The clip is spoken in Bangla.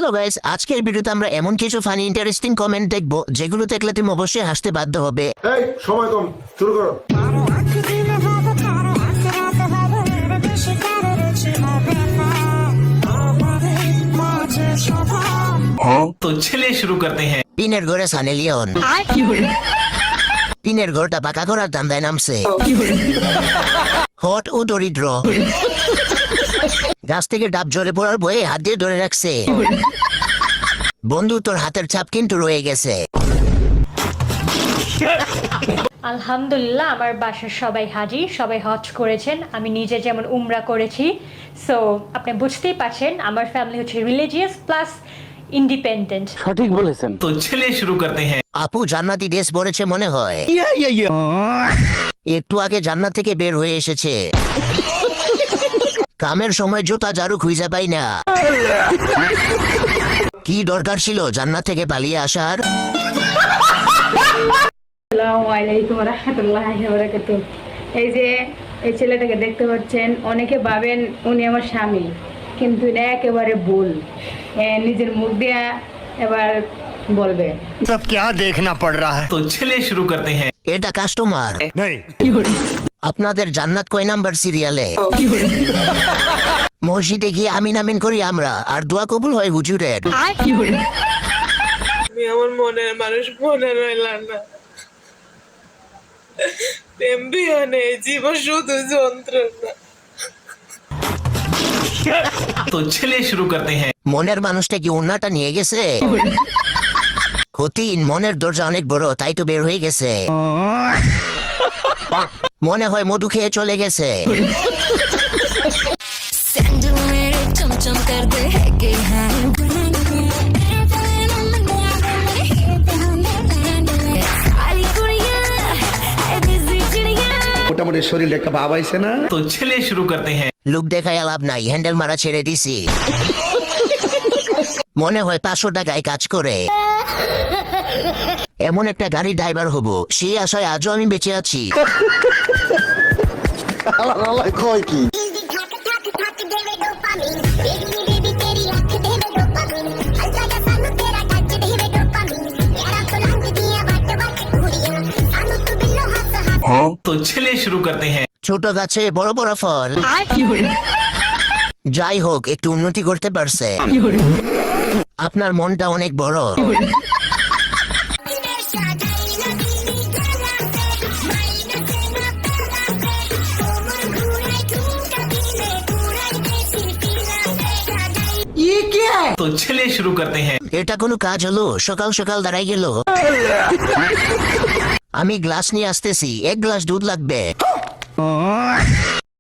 হ্যালো গাইস, আজকের ভিডিওতে আমরা এমন কিছু ফানি ইন্টারেস্টিং কমেন্ট দেখব যেগুলো দেখলে তুমি অবশ্যই হাসতে বাধ্য হবে। এই সময় কম, শুরু করো। तो चलिए शुरू करते हैं। পিনের ঘরে সানি লিওন। পিনের ঘরটা পাকা করার ধান্দায় নামছে। হট ও দরিদ্র। গাছ থেকে ডাব ঝরে পড়ার ভয়ে হাত দিয়ে ধরে রাখছে। বন্ধু, তোর হাতের ছাপ কিন্তু রয়ে গেছে। আলহামদুলিল্লাহ, আমার বাসার সবাই হাজি, সবাই হজ করেছেন, আমি নিজে যেমন উমরা করেছি। সো আপনি বুঝতেই পারছেন আমার ফ্যামিলি হচ্ছে রিলিজিয়াস প্লাস ইন্ডিপেন্ডেন্ট। तो चलिए शुरू करते हैं। আপু জান্নাতি ড্রেস পরেছে মনে হয়। একটু আগে জান্নাত থেকে বের হয়ে এসেছে। কামের সময় জুতা ঝাড়ু খুঁজে পাই না। কি দরকার ছিল জান্নাত থেকে পালিয়ে আসার? আসসালামু আলাইকুম রাহমাতুল্লাহি ওয়া বারাকাতুহু। এই যে এই ছেলেটাকে দেখতে পাচ্ছেন, অনেকে ভাবেন উনি আমার স্বামী, কিন্তু এটা একেবারে ভুল। নিজের মুখ দিয়া এবার বলবে। सब क्या देखना पड़ रहा है? तो चलिए शुरू करते हैं। এটা কাস্টমার। नहीं, আপনাদের জান্নাত কয় নাম্বার সিরিয়ালে? মসজিদে গিয়ে আমিন আমিন করি আমরা, আর দোয়া কবুল হয় হুজুরের। আমি আমার মনের মানুষ মনে রইলাম না। প্রেম বিহনে জীবন শুধু যন্ত্রণা। तो चलिए शुरू करते हैं। মনের মানুষটা কি ওন্নাটা নিয়ে গেছে? হতিন, মনের দরজা অনেক বড়, তাই তো বের হয়ে গেছে। মনে হয় মধু খেয়ে চলে গেছে। सैंडल मेरे चमचम कर दे है कि हाँ सारी कुड़ियाँ है बिजी चिड़ियाँ। মোটামুটি শরীরে একটা ভাব আইছে না? तो चलिए शुरू करते हैं। লুক দেখায় লাভ নাই, হ্যান্ডেল মারা ছেড়ে দিছি। মনে হয় 500 টাকায় কাজ করে। এমন একটা গাড়ি ড্রাইভার হব, সেই আশায় আজও আমি বেঁচে আছি। কয় কি? तो चलिए शुरू करते हैं। ছোট গাছে বড় বড় ফল। যাই হোক, একটু উন্নতি করতে পারছে। আপনার মনটা অনেক বড়। तो चलिए शुरू करते हैं। এটা কোনো কাজ হলো? সকাল সকাল দাঁড়াই গেল। আমি গ্লাস নিয়ে আসতেছি, 1 গ্লাস দুধ লাগবে।